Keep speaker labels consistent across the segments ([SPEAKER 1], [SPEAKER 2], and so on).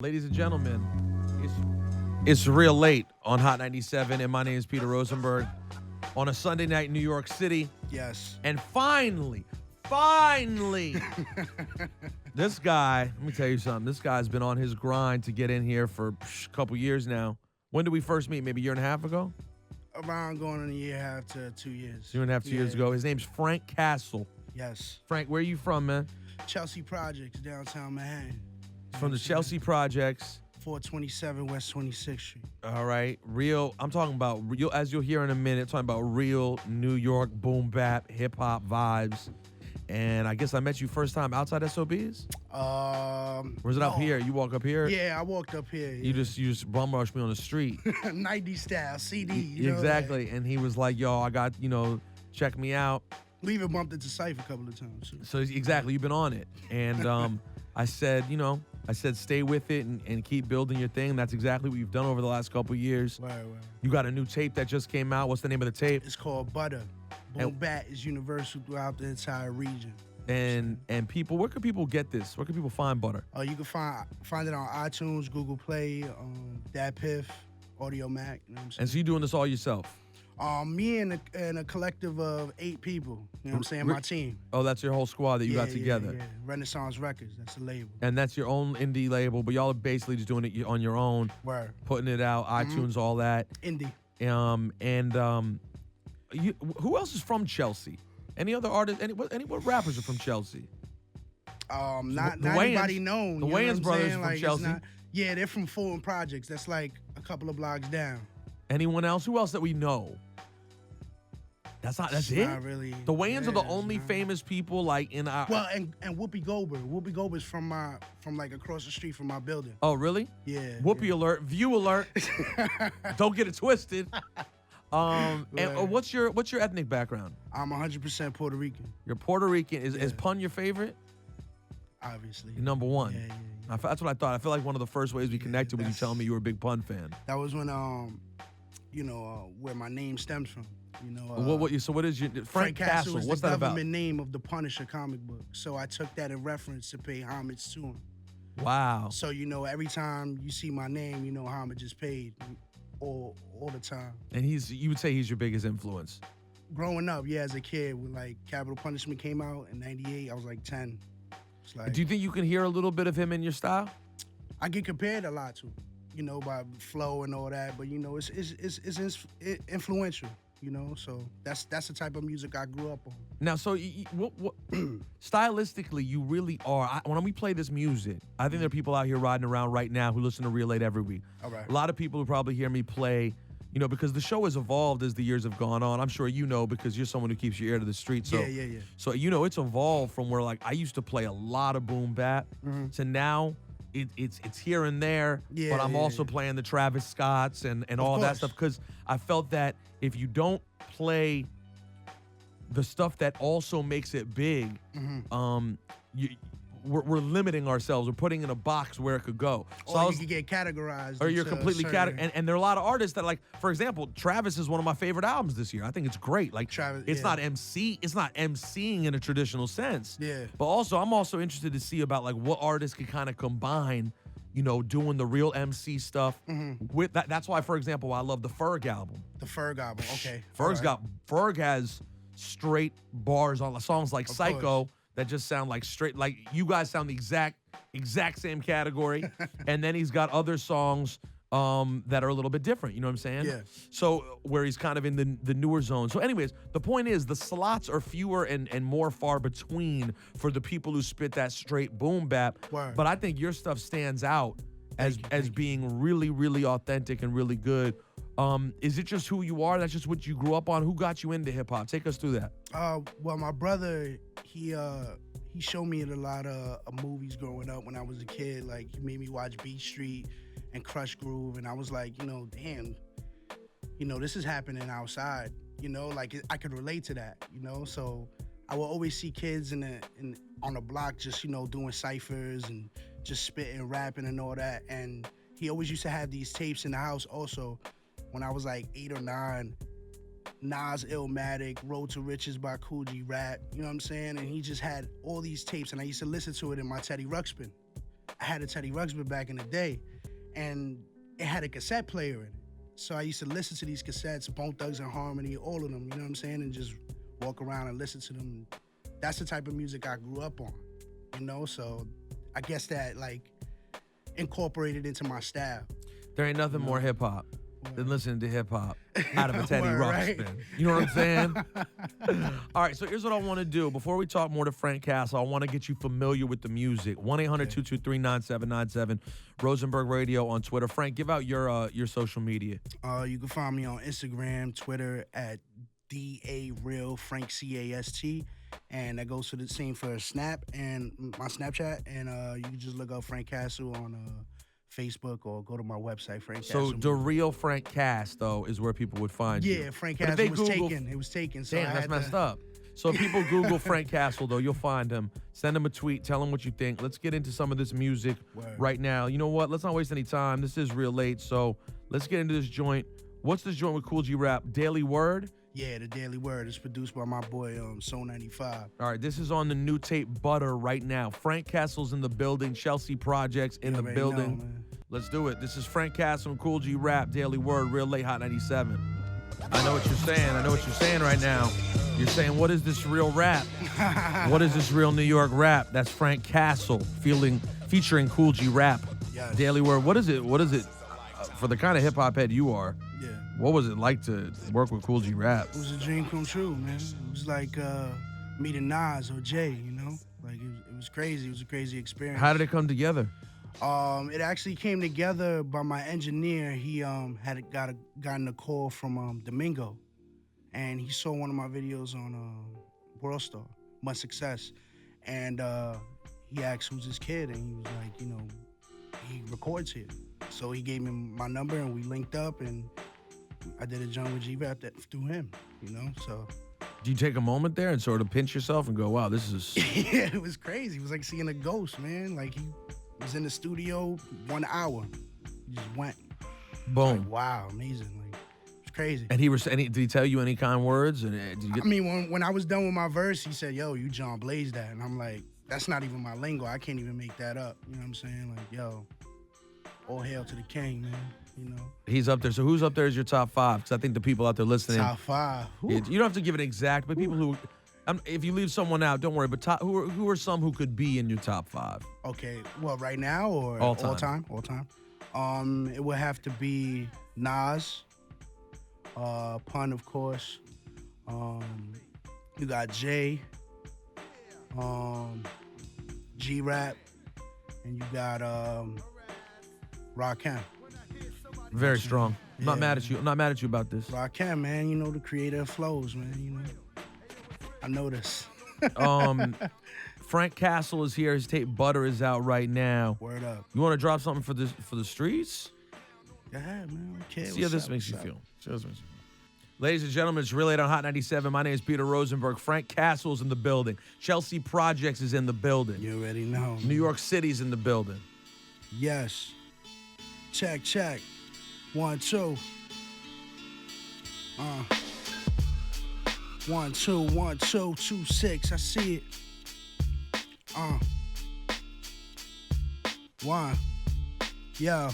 [SPEAKER 1] Ladies and gentlemen, it's real late on Hot 97, and my name is Peter Rosenberg. On a Sunday night in New York City,
[SPEAKER 2] Yes.
[SPEAKER 1] and finally, this guy, let me tell you something. This guy's been on his grind to get in here for a couple years now. When did we first meet? Maybe a year and a half ago?
[SPEAKER 2] Around going on a year and a half to 2 years.
[SPEAKER 1] Year and a half, 2 years ago. His name's Frank Castle.
[SPEAKER 2] Yes.
[SPEAKER 1] Frank, where are you from, man?
[SPEAKER 2] Chelsea Projects, downtown Manhattan.
[SPEAKER 1] From the Chelsea Projects.
[SPEAKER 2] 427 West 26th Street.
[SPEAKER 1] All right. I'm talking about real, as you'll hear in a minute, talking about real New York boom bap, hip hop vibes. And I guess I met you first time outside SOBs? Or was it up here? You walk up here?
[SPEAKER 2] Yeah, I walked up here.
[SPEAKER 1] You just bum rushed me on the street.
[SPEAKER 2] 90s style, CD.
[SPEAKER 1] Exactly. And he was like, yo, I got, check me out.
[SPEAKER 2] We even bumped into Cypher a couple of times.
[SPEAKER 1] So exactly, you've been on it. And I said, stay with it and keep building your thing. That's exactly what you've done over the last couple of years.
[SPEAKER 2] Right.
[SPEAKER 1] You got a new tape that just came out. What's the name of the tape?
[SPEAKER 2] It's called Butter. Boom Bat is universal throughout the entire region.
[SPEAKER 1] And people, where can people get this? Where can people find Butter?
[SPEAKER 2] You can find it on iTunes, Google Play, Dat Piff, Audio Mac. You know what I'm saying?
[SPEAKER 1] And so you're doing this all yourself?
[SPEAKER 2] Me and a collective of 8 people. You know what I'm saying? My team.
[SPEAKER 1] Oh, that's your whole squad that you got together.
[SPEAKER 2] Yeah. Renaissance Records. That's the label.
[SPEAKER 1] And that's your own indie label, but y'all are basically just doing it on your own.
[SPEAKER 2] Word.
[SPEAKER 1] Putting it out, iTunes, all that.
[SPEAKER 2] Indie.
[SPEAKER 1] Who else is from Chelsea? Any other artists? What rappers are from Chelsea?
[SPEAKER 2] Not
[SPEAKER 1] the
[SPEAKER 2] anybody known.
[SPEAKER 1] The
[SPEAKER 2] you know
[SPEAKER 1] Wayans
[SPEAKER 2] what I'm
[SPEAKER 1] brothers
[SPEAKER 2] saying?
[SPEAKER 1] from
[SPEAKER 2] Like,
[SPEAKER 1] Chelsea.
[SPEAKER 2] Yeah, they're from Fulton Projects. That's like a couple of blocks down.
[SPEAKER 1] Anyone else? Who else that we know? That's it?
[SPEAKER 2] Not really.
[SPEAKER 1] The Wayans are the only famous people like in our.
[SPEAKER 2] Well, and Whoopi Goldberg. Whoopi Goldberg's from like across the street from my building.
[SPEAKER 1] Oh, really?
[SPEAKER 2] Yeah.
[SPEAKER 1] Whoopi alert, view alert. Don't get it twisted. And what's your ethnic background?
[SPEAKER 2] I'm 100% Puerto Rican.
[SPEAKER 1] You're Puerto Rican. Is pun your favorite?
[SPEAKER 2] Obviously.
[SPEAKER 1] You're number one.
[SPEAKER 2] Yeah.
[SPEAKER 1] That's what I thought. I feel like one of the first ways we connected was you telling me you were a big pun fan.
[SPEAKER 2] That was when where my name stems from.
[SPEAKER 1] So what is your Frank Castle?
[SPEAKER 2] Is
[SPEAKER 1] what's
[SPEAKER 2] the
[SPEAKER 1] that about?
[SPEAKER 2] government name of the Punisher comic book. So I took that in reference to pay homage to him.
[SPEAKER 1] Wow.
[SPEAKER 2] So every time you see my name, homage is paid all the time.
[SPEAKER 1] And you would say he's your biggest influence.
[SPEAKER 2] Growing up, as a kid, when like Capital Punishment came out in '98, I was like 10. It's like,
[SPEAKER 1] do you think you can hear a little bit of him in your style?
[SPEAKER 2] I get compared a lot to, by flow and all that, but it's influential. So that's the type of music I grew up on.
[SPEAKER 1] Now, so what stylistically, you really are. When we play this music, I think there are people out here riding around right now who listen to Real 8 every week.
[SPEAKER 2] All right.
[SPEAKER 1] A lot of people who probably hear me play, because the show has evolved as the years have gone on. I'm sure because you're someone who keeps your ear to the street. So,
[SPEAKER 2] yeah.
[SPEAKER 1] So, it's evolved from where, like, I used to play a lot of boom bap to now it's here and there, but I'm also playing the Travis Scotts and all that stuff because I felt that if you don't play the stuff that also makes it big, we're limiting ourselves. We're putting in a box where it could go.
[SPEAKER 2] So you could get categorized.
[SPEAKER 1] Or you're completely categorized. And there are a lot of artists that, like, for example, Travis is one of my favorite albums this year. I think it's great. Like,
[SPEAKER 2] Travis,
[SPEAKER 1] it's not MCing in a traditional sense.
[SPEAKER 2] Yeah.
[SPEAKER 1] But I'm also interested to see about, like, what artists can kind of combine, doing the real MC stuff with that. That's why, for example, I love the Ferg album.
[SPEAKER 2] The Ferg album, okay.
[SPEAKER 1] Ferg has straight bars on songs like Psycho that just sound like straight, like you guys sound the exact same category. And then he's got other songs that are a little bit different, you know what I'm saying?
[SPEAKER 2] Yeah.
[SPEAKER 1] So where he's kind of in the newer zone. So anyways, the point is the slots are fewer and more far between for the people who spit that straight boom bap.
[SPEAKER 2] Word.
[SPEAKER 1] But I think your stuff stands out as being really, really authentic and really good. Is it just who you are? That's just what you grew up on? Who got you into hip hop? Take us through that.
[SPEAKER 2] Well, my brother, he showed me a lot of movies growing up when I was a kid. Like, he made me watch Beat Street and Crush Groove, and I was like, damn, this is happening outside. Like I could relate to that. So I would always see kids on the block just doing ciphers and just spitting, rapping, and all that. And he always used to have these tapes in the house also. When I was like 8 or 9, Nas Illmatic, Road to Riches by Coogee Rap, you know what I'm saying? And he just had all these tapes, and I used to listen to it in my Teddy Ruxpin. I had a Teddy Ruxpin back in the day, and it had a cassette player in it. So I used to listen to these cassettes, Bone Thugs and Harmony, all of them, you know what I'm saying, and just walk around and listen to them. That's the type of music I grew up on, you know. So I guess that like incorporated into my style.
[SPEAKER 1] There ain't nothing more hip hop than listening to hip hop out of a Teddy
[SPEAKER 2] Word,
[SPEAKER 1] Ruxpin.
[SPEAKER 2] right?
[SPEAKER 1] You know what I'm saying? All right, so here's what I want to do. Before we talk more to Frank Castle, I want to get you familiar with the music. 1-800-223-9797, Rosenberg Radio on Twitter. Frank, give out your social media.
[SPEAKER 2] You can find me on Instagram, Twitter at DA Real Frank CAST, and that goes to the same for Snap and my Snapchat. And you can just look up Frank Castle on Facebook or go to my website, Frank Castle.
[SPEAKER 1] So the real Frank Cast, though, is where people would find you.
[SPEAKER 2] Yeah, Frank Castle was taken. It was taken. So
[SPEAKER 1] damn, that's messed up. So if people Google Frank Castle, though, you'll find him. Send him a tweet. Tell him what you think. Let's get into some of this music right now. You know what? Let's not waste any time. This is real late, so let's get into this joint. What's this joint with Cool G Rap? Daily Word?
[SPEAKER 2] Yeah, the Daily Word is produced by my boy Soul 95.
[SPEAKER 1] All right, this is on the new tape Butter right now. Frank Castle's in the building. Chelsea Projects in the building.
[SPEAKER 2] Know,
[SPEAKER 1] Let's do it. This is Frank Castle and Cool G Rap, Daily Word, Real Late Hot 97. I know what you're saying. I know what you're saying right now. You're saying, what is this real rap? What is this real New York rap? That's Frank Castle featuring Cool G Rap.
[SPEAKER 2] Yes.
[SPEAKER 1] Daily Word. What is it? For the kind of hip-hop head you are,
[SPEAKER 2] yeah.
[SPEAKER 1] What was it like to work with Cool G Rap?
[SPEAKER 2] It was a dream come true, man. It was like meeting Nas or Jay, you know? Like, it was crazy. It was a crazy experience.
[SPEAKER 1] How did it come together?
[SPEAKER 2] It actually came together by my engineer. He had gotten a call from Domingo, and he saw one of my videos on World Star, Much Success, and he asked who's this kid, and he was like, you know, he records here. So he gave me my number, and we linked up, and I did a joint with G-Rap through him, you know, so.
[SPEAKER 1] Do you take a moment there and sort of pinch yourself and go, wow, this is...
[SPEAKER 2] Yeah, it was crazy. It was like seeing a ghost, man. Like, he was in the studio 1 hour. He just went.
[SPEAKER 1] Boom.
[SPEAKER 2] Like, wow, amazing. Like, it's crazy.
[SPEAKER 1] And did he tell you any kind words? And did you get...
[SPEAKER 2] I mean, when I was done with my verse, he said, yo, you John Blaze that. And I'm like, that's not even my lingo. I can't even make that up. You know what I'm saying? Like, yo, all hail to the king, man. You know?
[SPEAKER 1] He's up there. So who's up there as your top five? Because I think the people out there listening...
[SPEAKER 2] Top five.
[SPEAKER 1] You don't have to give it exact, but people who... if you leave someone out, don't worry. But who are some who could be in your top five?
[SPEAKER 2] Okay, well, right now or
[SPEAKER 1] all time?
[SPEAKER 2] All time. It would have to be Nas, Pun, of course. You got Jay, G-Rap, and you got Rakim.
[SPEAKER 1] Very strong. I'm not mad at you. I'm not mad at you about this.
[SPEAKER 2] Rakim, man, you know, the creator of flows, man, you know. I know this.
[SPEAKER 1] Frank Castle is here. His tape Butter is out right now.
[SPEAKER 2] Word up.
[SPEAKER 1] You want to drop something for the streets?
[SPEAKER 2] Go ahead, man. Okay,
[SPEAKER 1] See how this makes you feel. Ladies and gentlemen, it's Relay on Hot 97. My name is Peter Rosenberg. Frank Castle's in the building. Chelsea Projects is in the building.
[SPEAKER 2] You already know. Man.
[SPEAKER 1] New York City's in the building.
[SPEAKER 2] Yes. Check. 1, 2. 1, 2, 1, 2, 2, 6. I see it. 1. Yo,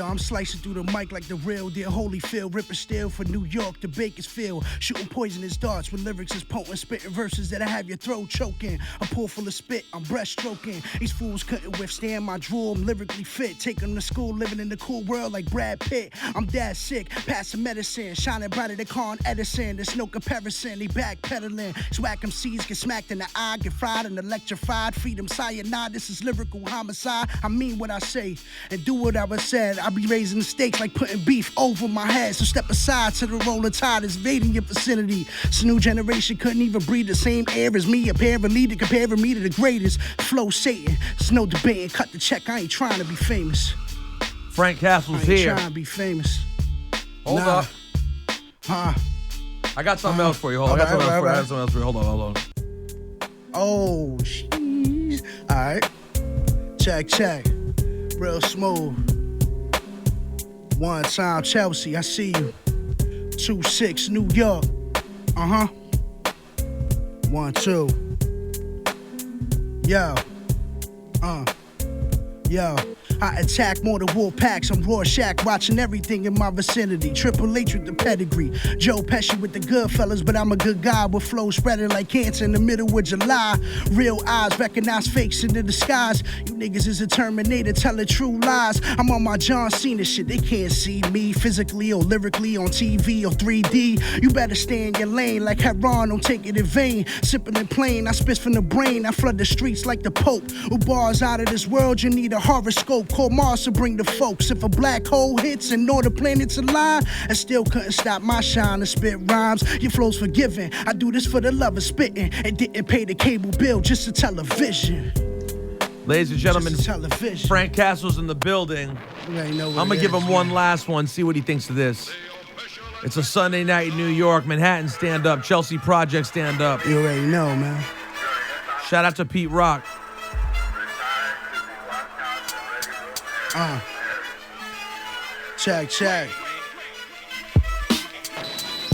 [SPEAKER 2] I'm slicing through the mic like the real deal. Holyfield, ripping steel for New York to Bakersfield. Shooting poisonous darts with lyrics as potent, spitting verses that I have your throat choking. A pool full of spit, I'm breaststroking. These fools couldn't withstand my drool. I'm lyrically fit, taking them to school, living in the cool world like Brad Pitt. I'm that sick, passing medicine, shining brighter than Con Edison. There's no comparison, they backpedaling. Swag MCs get smacked in the eye, get fried and electrified. Feed them cyanide, this is lyrical homicide. I mean what I say and do what I was said. I be raising the stakes like putting beef over my head. So step aside to the rolling tide is invading your vicinity. This new generation couldn't even breathe the same air as me. Apparently to comparing me to the greatest. Flow Satan, there's no debating. Cut the check, I ain't trying to be famous.
[SPEAKER 1] Frank Castle's here.
[SPEAKER 2] I ain't trying to be famous.
[SPEAKER 1] Hold up. I got something else for you. Hold on. I got something else for you. Hold on.
[SPEAKER 2] Oh, jeez. All right. Check. Real smooth. 1 time, Chelsea, I see you. 2-6, New York. 1, 2. Yo. Yo, I attack more than wolf packs. I'm Rorschach, watching everything in my vicinity. Triple H with the pedigree. Joe Pesci with the good fellas, but I'm a good guy with flow spreading like cancer in the middle of July. Real eyes recognize fakes in the disguise. You niggas is a Terminator telling true lies. I'm on my John Cena shit. They can't see me physically or lyrically on TV or 3D. You better stay in your lane like Heron, don't take it in vain. Sipping and plain, I spit from the brain. I flood the streets like the Pope. With bars out of this world, you need a horoscope. Call Mars to bring the folks. If a black hole hits and all the planets align, I still couldn't stop my shine to spit rhymes. Your flow's forgiven. I do this for the love of spitting. And didn't pay the cable bill, just a television.
[SPEAKER 1] Ladies and gentlemen,
[SPEAKER 2] television.
[SPEAKER 1] Frank Castle's in the building. I'm gonna give him one last one, see what he thinks of this. It's a Sunday night in New York. Manhattan, stand up. Chelsea Project, stand up.
[SPEAKER 2] You already know, man.
[SPEAKER 1] Shout out to Pete Rock.
[SPEAKER 2] Check.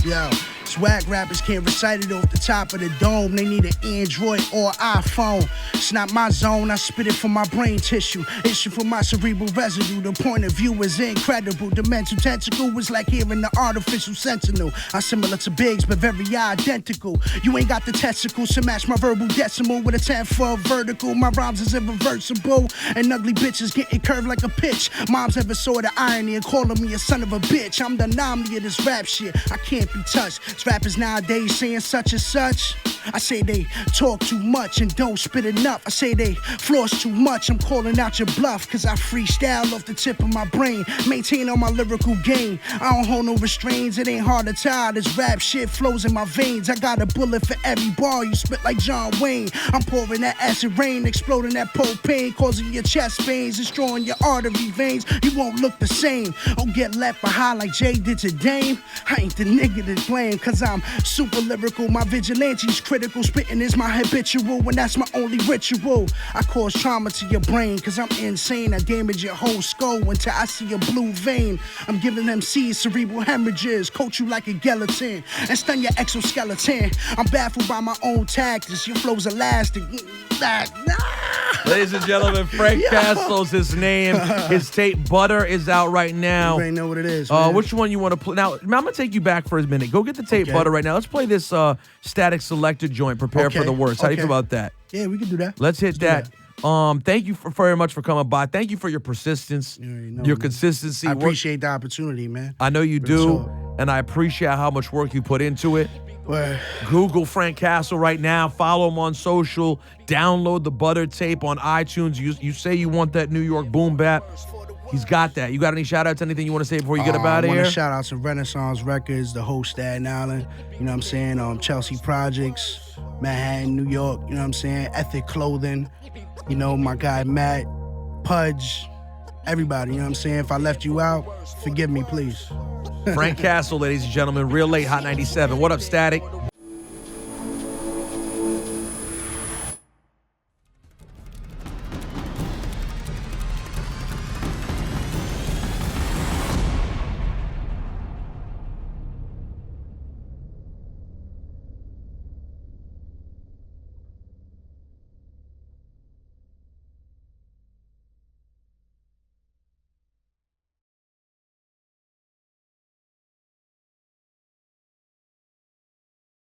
[SPEAKER 2] Yo, swag rappers can't recite it off the top of the dome. They need an Android or iPhone. It's not my zone, I spit it from my brain tissue. Issue from my cerebral residue. The point of view is incredible. The mental tentacle is like hearing the artificial sentinel. I'm similar to Biggs, but very identical. You ain't got the testicles to match my verbal decimal with a 10 for a vertical. My rhymes is irreversible, and ugly bitches getting curved like a pitch. Moms never saw the irony of calling me a son of a bitch. I'm the anomaly of this rap shit. I can't be touched. These rappers nowadays saying such and such. I say they talk too much and don't spit enough. I say they floss too much. I'm calling out your bluff, cause I freestyle off the tip of my brain. Maintain on my lyrical game. I don't hold no restraints, it ain't hard to tie. This rap shit flows in my veins. I got a bullet for every bar you spit like John Wayne. I'm pouring that acid rain, exploding that propane, causing your chest pains, destroying your artery veins. You won't look the same. Don't get left behind like Jay did to Dame. I ain't the nigga to blame, cause I'm super lyrical. My vigilante's critical. Spitting is my habitual, and that's my only ritual. I cause trauma to your brain, cause I'm insane. I damage your whole skull until I see a blue vein. I'm giving them seeds, cerebral hemorrhages, coat you like a gelatin, and stun your exoskeleton. I'm baffled by my own tactics. Your flow's elastic.
[SPEAKER 1] Ladies and gentlemen, Frank Castle's his name. His tape Butter is out right now.
[SPEAKER 2] You already know what it is, man.
[SPEAKER 1] Which one you want to play? Now, I'm going to take you back for a minute. Go get the tape Butter right now. Let's play this Static Selected joint, Prepare for the Worst. How do you feel about that?
[SPEAKER 2] Yeah, we can do that.
[SPEAKER 1] Let's hit that. Thank you very much for coming by. Thank you for your persistence, your consistency.
[SPEAKER 2] I appreciate the opportunity, man.
[SPEAKER 1] I know you do, and I appreciate how much work you put into it. Google Frank Castle right now. Follow him on social. Download the Butter tape on iTunes. You say you want that New York boom bap. He's got that. You got any shout-outs, anything you want to say before you get up out of here?
[SPEAKER 2] I want to shout out to Renaissance Records, the whole Staten Island. You know what I'm saying? Chelsea Projects, Manhattan, New York. You know what I'm saying? Ethic Clothing. You know, my guy Matt, Pudge, everybody. You know what I'm saying? If I left you out, forgive me, please.
[SPEAKER 1] Frank Castle, ladies and gentlemen. Real Late Hot 97. What up, Static?